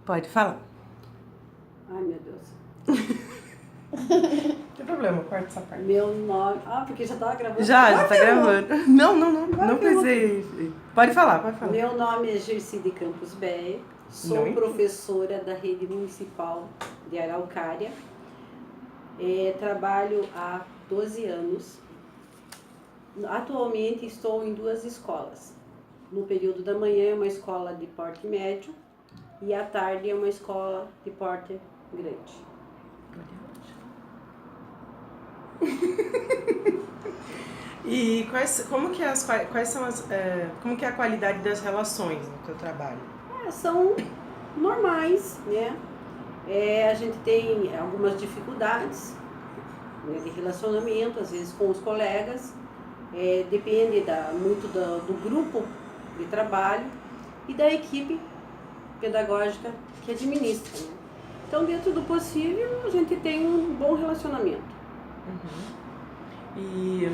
Pode falar. Ai, meu Deus. Não tem problema, corta essa parte. Meu nome... porque já tava gravando. Já tá gravando. Não precisei. Pode falar. Meu nome é Gerci de Campos Bé, sou professora da Rede Municipal de Araucária. Trabalho há 12 anos. Atualmente estou em 2 escolas. No período da manhã é uma escola de porte médio e à tarde é uma escola de porte grande. E como que é a qualidade das relações no teu trabalho? São normais, né? A gente tem algumas dificuldades, né, de relacionamento, às vezes com os colegas, depende muito do grupo de trabalho e da equipe pedagógica que administra, né? Então, dentro do possível, a gente tem um bom relacionamento. E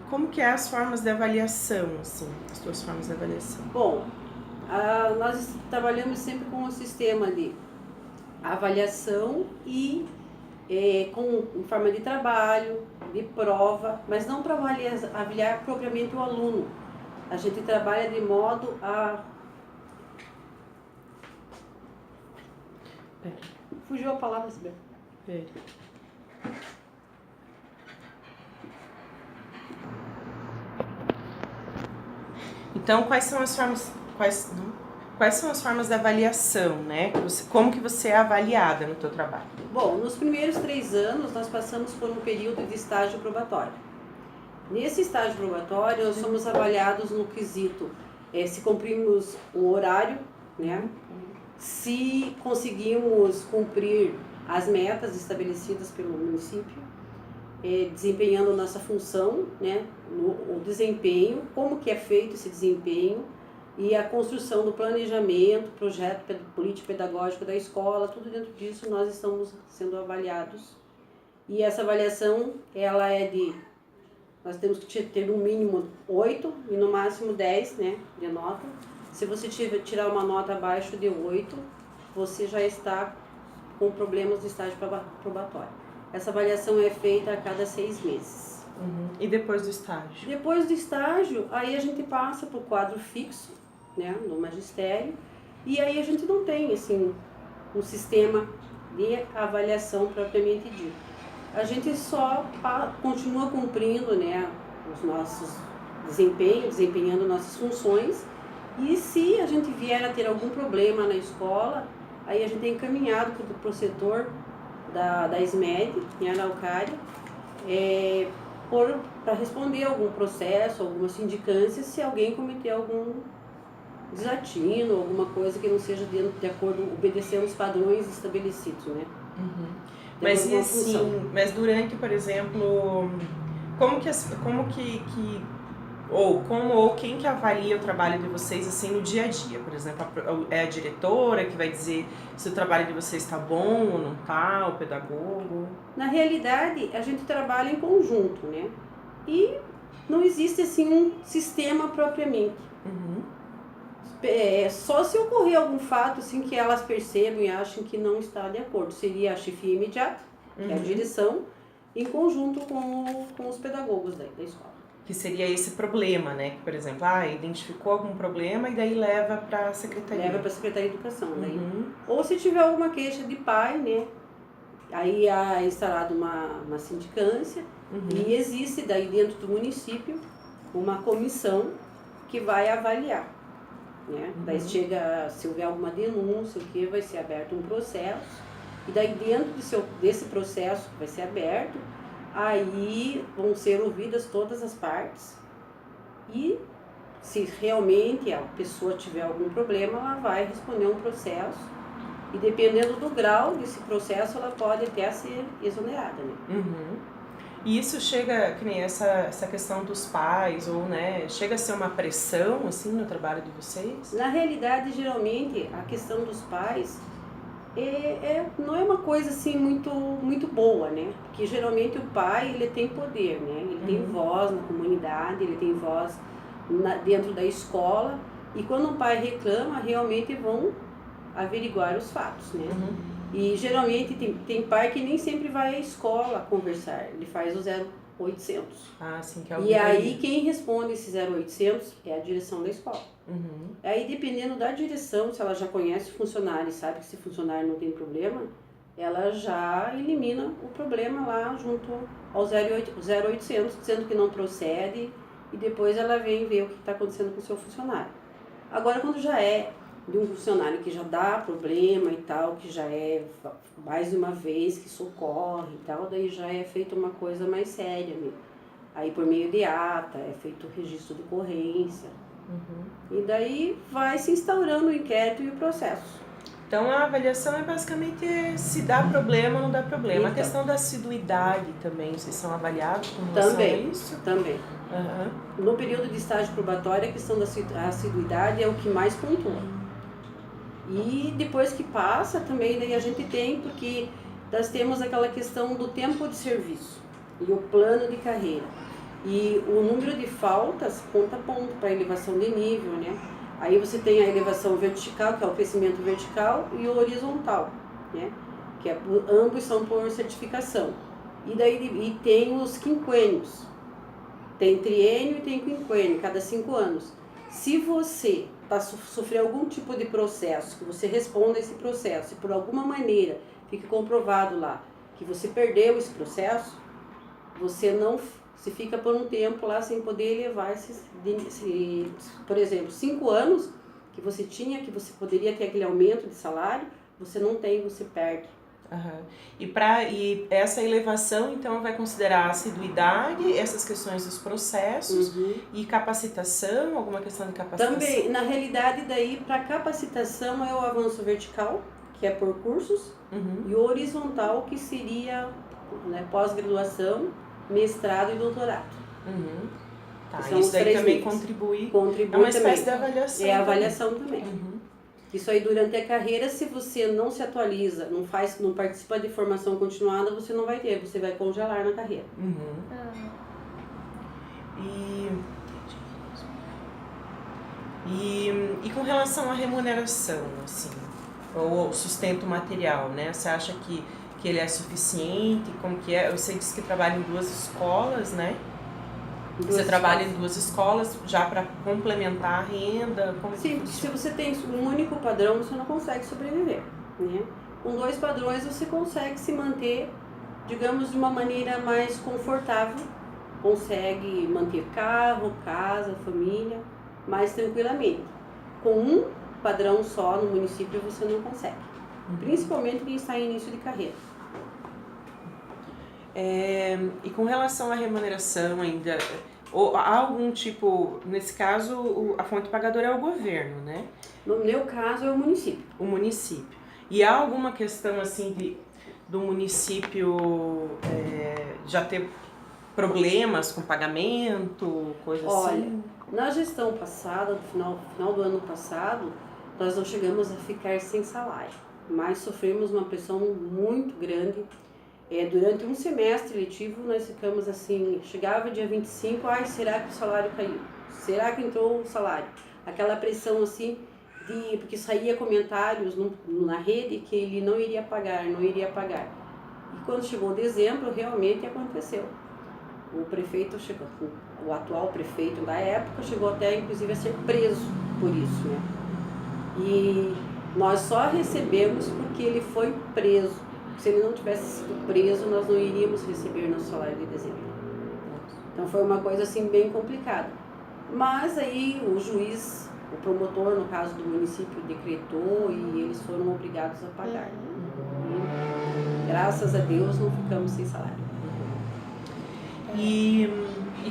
como que é as formas de avaliação, assim, as tuas formas de avaliação? Bom, nós trabalhamos sempre com um sistema de avaliação e em forma de trabalho, de prova, mas não para avaliar propriamente o aluno. A gente trabalha de modo a... Fugiu a palavra, Sibel. Então, quais são as formas de avaliação, né? Como que você é avaliada no teu trabalho? Bom, nos primeiros 3 anos nós passamos por um período de estágio probatório. Nesse estágio probatório nós somos avaliados no quesito se cumprimos o horário, né? Se conseguimos cumprir as metas estabelecidas pelo município, desempenhando nossa função, né? O desempenho, como que é feito esse desempenho e a construção do planejamento, projeto político-pedagógico da escola, tudo dentro disso nós estamos sendo avaliados. E essa avaliação, nós temos que ter no mínimo 8 e no máximo 10, né, de nota. Se você tirar uma nota abaixo de 8, você já está com problemas de estágio probatório. Essa avaliação é feita a cada 6 meses. E depois do estágio? Depois do estágio, aí a gente passa para o quadro fixo, né, no magistério, e aí a gente não tem assim, um sistema de avaliação propriamente dito. A gente só continua cumprindo, né, os nossos desempenhando nossas funções, e se a gente vier a ter algum problema na escola, aí a gente é encaminhado para o setor da SMED, em Araucária, para responder algum processo, alguma sindicância, se alguém cometer algum desatino, alguma coisa que não seja de acordo, obedecendo os padrões estabelecidos, né? Mas e assim, durante, por exemplo, quem que avalia o trabalho de vocês assim no dia a dia? Por exemplo, é a diretora que vai dizer se o trabalho de vocês está bom ou não está, o pedagogo? Na realidade, a gente trabalha em conjunto, né? E não existe assim um sistema propriamente. Só se ocorrer algum fato assim que elas percebam e achem que não está de acordo. Seria a chefia imediata, que é a direção, em conjunto com os pedagogos da escola. Que seria esse problema, né? Que, por exemplo, identificou algum problema e daí leva para a secretaria. Leva para a Secretaria de Educação, daí. Ou se tiver alguma queixa de pai, né? Aí é instalada uma sindicância e existe daí dentro do município uma comissão que vai avaliar, né? Daí se houver alguma denúncia, vai ser aberto um processo e daí dentro desse processo que vai ser aberto, aí vão ser ouvidas todas as partes e se realmente a pessoa tiver algum problema, ela vai responder um processo e dependendo do grau desse processo, ela pode até ser exonerada, né? E isso chega, que nem essa questão dos pais, ou, né, chega a ser uma pressão, assim, no trabalho de vocês? Na realidade, geralmente, a questão dos pais não é uma coisa assim muito boa, né? Porque geralmente o pai ele tem poder, né? Ele tem voz na comunidade, ele tem voz dentro da escola. E quando o pai reclama, realmente vão averiguar os fatos, né? Uhum. E geralmente tem pai que nem sempre vai à escola conversar, ele faz o 0800. Ah, sim, que é o E aí quem responde esse 0800 é a direção da escola. Uhum. Aí dependendo da direção, se ela já conhece o funcionário e sabe que esse funcionário não tem problema, ela já elimina o problema lá junto ao 0800, dizendo que não procede, e depois ela vem ver o que está acontecendo com o seu funcionário. Agora, quando já é de um funcionário que já dá problema e tal, que já é mais de uma vez que socorre e tal, daí já é feita uma coisa mais séria mesmo. Aí por meio de ata, é feito o registro de ocorrência. Uhum. E daí vai se instaurando o inquérito e o processo. Então a avaliação é basicamente se dá problema ou não dá problema. Então. A questão da assiduidade também, vocês são avaliados com relação a isso? Também. Uhum. No período de estágio probatório, a questão da assiduidade é o que mais pontua. E depois que passa também, daí a gente tem, porque nós temos aquela questão do tempo de serviço e o plano de carreira. E o número de faltas conta ponto para elevação de nível, né? Aí você tem a elevação vertical, que é o crescimento vertical, e o horizontal, né? Que é, ambos são por certificação. E daí tem os quinquênios. Tem triênio e tem quinquênio, cada 5 anos. Se você sofrer algum tipo de processo, que você responda esse processo, e por alguma maneira fique comprovado lá que você perdeu esse processo, você não se fica por um tempo lá sem poder elevar por exemplo, 5 anos que você tinha, que você poderia ter aquele aumento de salário, você não tem, você perde. Uhum. E essa elevação, então, vai considerar a assiduidade, essas questões dos processos e capacitação, alguma questão de capacitação? Também, na realidade, daí, para capacitação é o avanço vertical, que é por cursos, e o horizontal, que seria, né, pós-graduação, mestrado e doutorado. Tá, isso daí também contribui. É uma espécie de avaliação. É avaliação também. Isso aí durante a carreira, se você não se atualiza, não participa de formação continuada, você não vai ter, você vai congelar na carreira. E com relação à remuneração, assim, ou sustento material, né? Você acha que ele é suficiente? Como que é? Eu sei que trabalha em 2 escolas, né? Você trabalha em 2 escolas já para complementar a renda? Sim, porque se você tem um único padrão, você não consegue sobreviver, né? Com 2 padrões você consegue se manter, digamos, de uma maneira mais confortável, consegue manter carro, casa, família, mais tranquilamente. Com um padrão só no município você não consegue, principalmente quem está em início de carreira. E com relação à remuneração ainda, ou há algum tipo, nesse caso a fonte pagadora é o governo, né? No meu caso é o município. O município. E há alguma questão assim do município já ter problemas com pagamento, coisa assim? Olha, na gestão passada, no final do ano passado, nós não chegamos a ficar sem salário, mas sofremos uma pressão muito grande. Durante um semestre letivo, nós ficamos assim, chegava dia 25, será que o salário caiu? Será que entrou o salário? Aquela pressão assim, porque saía comentários na rede que ele não iria pagar. E quando chegou dezembro, realmente aconteceu. O prefeito chegou, o atual prefeito da época, chegou até inclusive a ser preso por isso, né? E nós só recebemos porque ele foi preso. Se ele não tivesse sido preso, nós não iríamos receber nosso salário de dezembro. Então foi uma coisa assim bem complicada. Mas aí o juiz, o promotor, no caso do município, decretou e eles foram obrigados a pagar. E graças a Deus não ficamos sem salário. E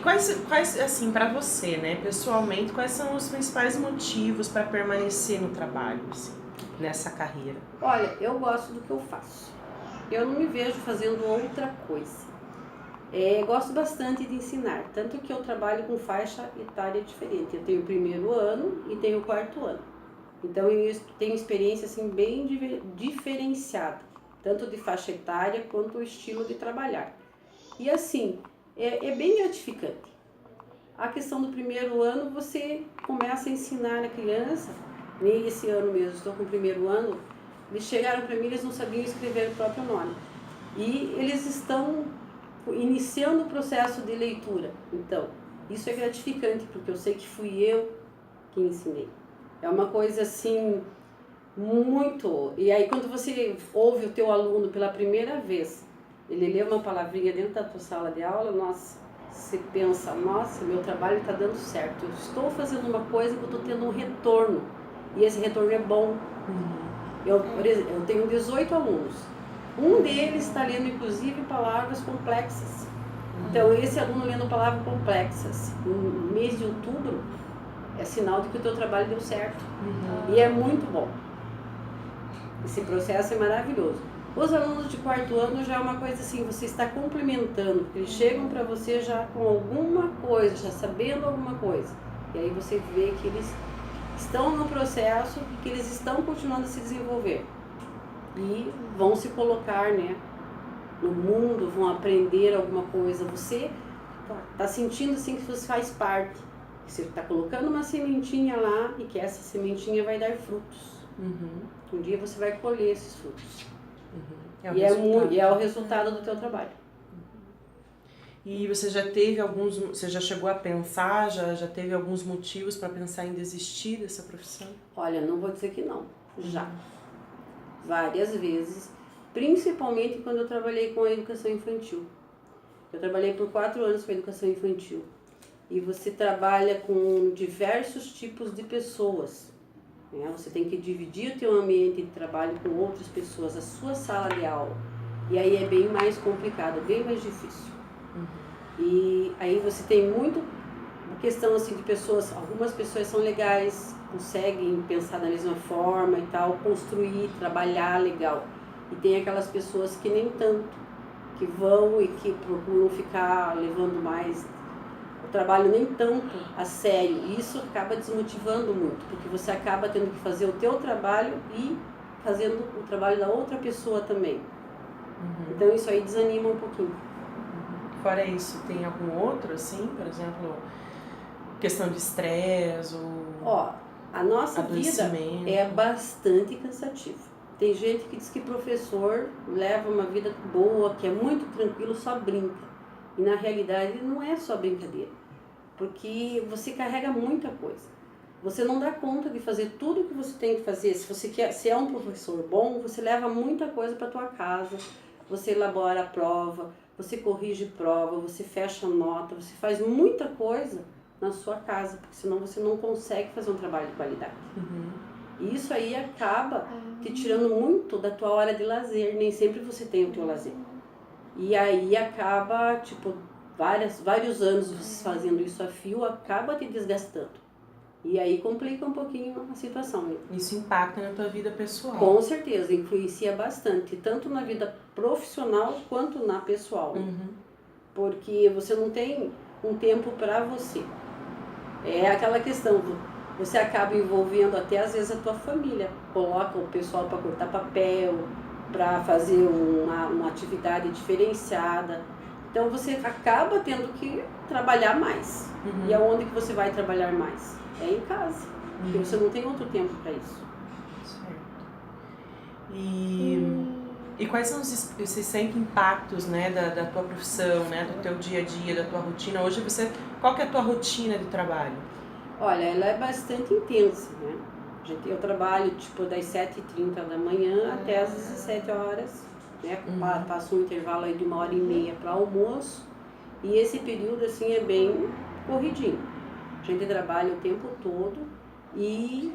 quais assim, para você, né, pessoalmente, quais são os principais motivos para permanecer no trabalho, assim, nessa carreira? Olha, eu gosto do que eu faço. Eu não me vejo fazendo outra coisa. Gosto bastante de ensinar, tanto que eu trabalho com faixa etária diferente. Eu tenho o 1º ano e tenho o 4º ano. Então eu tenho experiência assim bem diferenciada, tanto de faixa etária quanto o estilo de trabalhar. E assim, é bem gratificante. A questão do 1º ano, você começa a ensinar a criança nem esse ano mesmo, estou com o primeiro ano, eles chegaram para mim, eles não sabiam escrever o próprio nome. E eles estão iniciando o processo de leitura. Então, isso é gratificante, porque eu sei que fui eu que ensinei. É uma coisa assim, muito... E aí quando você ouve o teu aluno pela primeira vez, ele lê uma palavrinha dentro da tua sala de aula, nossa, você pensa, nossa, meu trabalho está dando certo. Eu estou fazendo uma coisa que eu estou tendo um retorno. E esse retorno é bom. Por exemplo, eu tenho 18 alunos. Um deles está lendo, inclusive, palavras complexas. Então, esse aluno lendo palavras complexas no mês de outubro é sinal de que o teu trabalho deu certo. E é muito bom. Esse processo é maravilhoso. Os alunos de quarto ano já é uma coisa assim, você está complementando. Eles chegam para você já com alguma coisa, já sabendo alguma coisa. E aí você vê que eles estão no processo e que eles estão continuando a se desenvolver. E vão se colocar, né, no mundo, vão aprender alguma coisa. Você está sentindo assim que você faz parte. Você está colocando uma sementinha lá e que essa sementinha vai dar frutos. Um dia você vai colher esses frutos. E é o resultado do teu trabalho. E você já teve você já chegou a pensar, já teve alguns motivos para pensar em desistir dessa profissão? Olha, não vou dizer que não, já. Várias vezes, principalmente quando eu trabalhei com a educação infantil. Eu trabalhei por 4 anos com a educação infantil. E você trabalha com diversos tipos de pessoas. Né? Você tem que dividir o teu ambiente de trabalho com outras pessoas, a sua sala de aula. E aí é bem mais complicado, bem mais difícil. E aí você tem muito questão assim de pessoas, algumas pessoas são legais, conseguem pensar da mesma forma e tal, construir, trabalhar legal. E tem aquelas pessoas que nem tanto, que vão e que procuram ficar levando mais o trabalho nem tanto a sério. E isso acaba desmotivando muito, porque você acaba tendo que fazer o teu trabalho e fazendo o trabalho da outra pessoa também. Então isso aí desanima um pouquinho. Fora isso, tem algum outro, assim, por exemplo, questão de estresse ou a nossa vida é bastante cansativa. Tem gente que diz que professor leva uma vida boa, que é muito tranquilo, só brinca. E na realidade não é só brincadeira, porque você carrega muita coisa. Você não dá conta de fazer tudo o que você tem que fazer. Se é um professor bom, você leva muita coisa para tua casa, você elabora a prova, você corrige prova, você fecha nota, você faz muita coisa na sua casa, porque senão você não consegue fazer um trabalho de qualidade. E isso aí acaba te tirando muito da tua hora de lazer, nem sempre você tem o teu lazer. E aí acaba, tipo, vários anos você fazendo isso a fio, acaba te desgastando. E aí complica um pouquinho a situação. Isso impacta na tua vida pessoal? Com certeza, influencia bastante, tanto na vida profissional quanto na pessoal. Porque você não tem um tempo para você. É aquela questão, você acaba envolvendo até às vezes a tua família. Coloca o pessoal para cortar papel, para fazer uma atividade diferenciada. Então você acaba tendo que trabalhar mais. E aonde que você vai trabalhar mais? É em casa, porque você não tem outro tempo para isso. Certo. E quais são esses sempre impactos, né, da tua profissão, né, do teu dia a dia, da tua rotina? Hoje qual que é a tua rotina de trabalho? Olha, ela é bastante intensa, né? Eu trabalho tipo das 7h30 da manhã até as 17 horas, né? Passo um intervalo aí de 1h30 para almoço, e esse período assim é bem corridinho. A gente trabalha o tempo todo e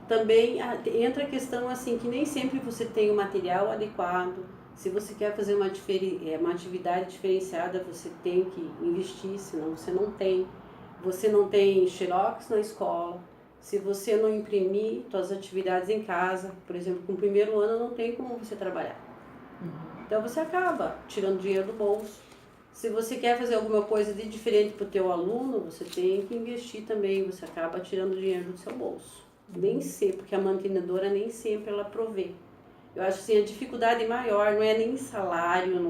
também entra a questão assim que nem sempre você tem o material adequado. Se você quer fazer uma atividade diferenciada, você tem que investir, senão você não tem. Você não tem xerox na escola. Se você não imprimir suas atividades em casa, por exemplo, com o primeiro ano não tem como você trabalhar. Então você acaba tirando dinheiro do bolso. Se você quer fazer alguma coisa de diferente para o teu aluno, você tem que investir também, você acaba tirando dinheiro do seu bolso. Nem sempre, porque a mantenedora nem sempre ela provê. Eu acho assim, a dificuldade maior não é nem salário,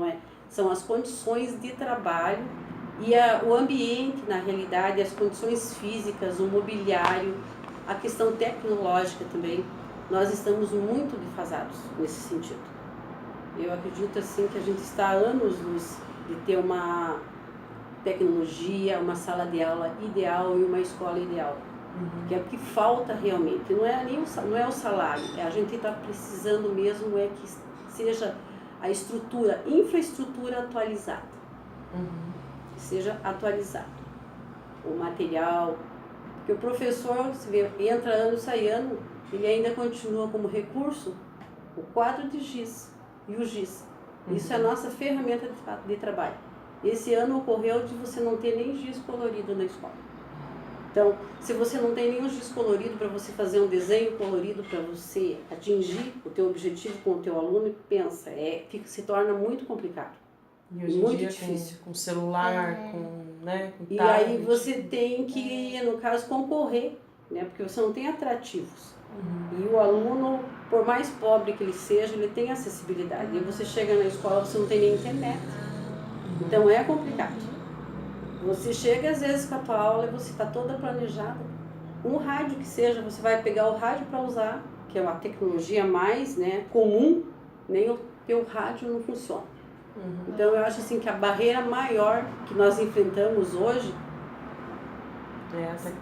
são as condições de trabalho e o ambiente, na realidade, as condições físicas, o mobiliário. A questão tecnológica também, nós estamos muito defasados nesse sentido. Eu acredito assim que a gente está há anos-luz de ter uma tecnologia, uma sala de aula ideal e uma escola ideal. Que é o que falta realmente, não é o salário, a gente está precisando mesmo é que seja a estrutura, infraestrutura atualizada, que seja atualizado, o material, porque o professor, você vê, entra ano, sai ano, ele ainda continua como recurso o quadro de giz e o giz. Isso é a nossa ferramenta de trabalho. Esse ano ocorreu de você não ter nem giz colorido na escola. Então, se você não tem nenhum giz colorido para você fazer um desenho colorido para você atingir o teu objetivo com o teu aluno, pensa, se torna muito complicado. E hoje em dia difícil. Com celular, com e tablet. aí você tem que, no caso, concorrer, né? Porque você não tem atrativos. E o aluno, por mais pobre que ele seja, ele tem acessibilidade. E você chega na escola, você não tem nem internet. Então é complicado. Você chega às vezes com a tua aula e você está toda planejada. Um rádio que seja, você vai pegar o rádio para usar, que é uma tecnologia mais comum, nem o teu rádio não funciona. Então eu acho assim que a barreira maior que nós enfrentamos hoje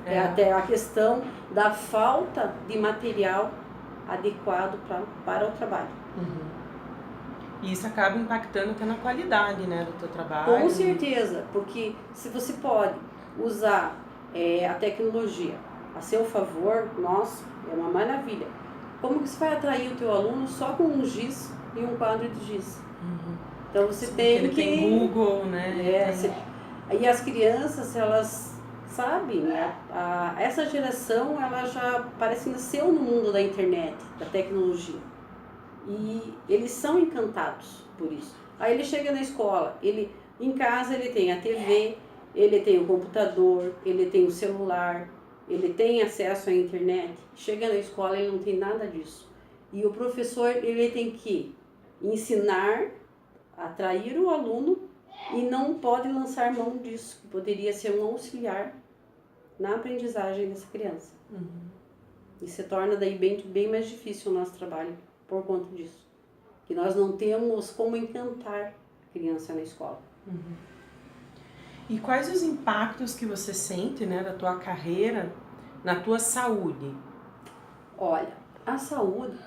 é até a questão da falta de material adequado para o trabalho. E isso acaba impactando até na qualidade, do teu trabalho. Com certeza, porque se você pode usar a tecnologia a seu favor, nossa, é uma maravilha. Como que você vai atrair o teu aluno só com um giz e um quadro de giz? Então você tem que... tem Google, E as crianças, elas sabem, essa geração, ela já parece que nasceu no mundo da internet, da tecnologia. E eles são encantados por isso. Aí ele chega na escola, em casa ele tem a TV, ele tem o computador, ele tem o celular, ele tem acesso à internet. Chega na escola, ele não tem nada disso. E o professor, ele tem que ensinar, atrair o aluno e não pode lançar mão disso, que poderia ser um auxiliar na aprendizagem dessa criança. E se torna daí bem mais difícil o nosso trabalho por conta disso. Que nós não temos como encantar a criança na escola. E quais os impactos que você sente, da tua carreira na tua saúde? Olha, a saúde,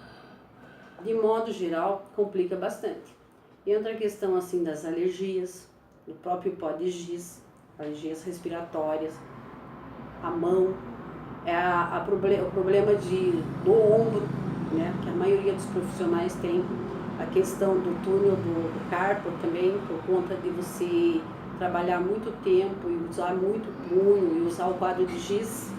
de modo geral, complica bastante. Entra a questão assim das alergias, do próprio pó de giz, alergias respiratórias, a mão, o problema do ombro, que a maioria dos profissionais tem, a questão do túnel do carpo também, por conta de você trabalhar muito tempo e usar muito punho e usar o quadro de giz,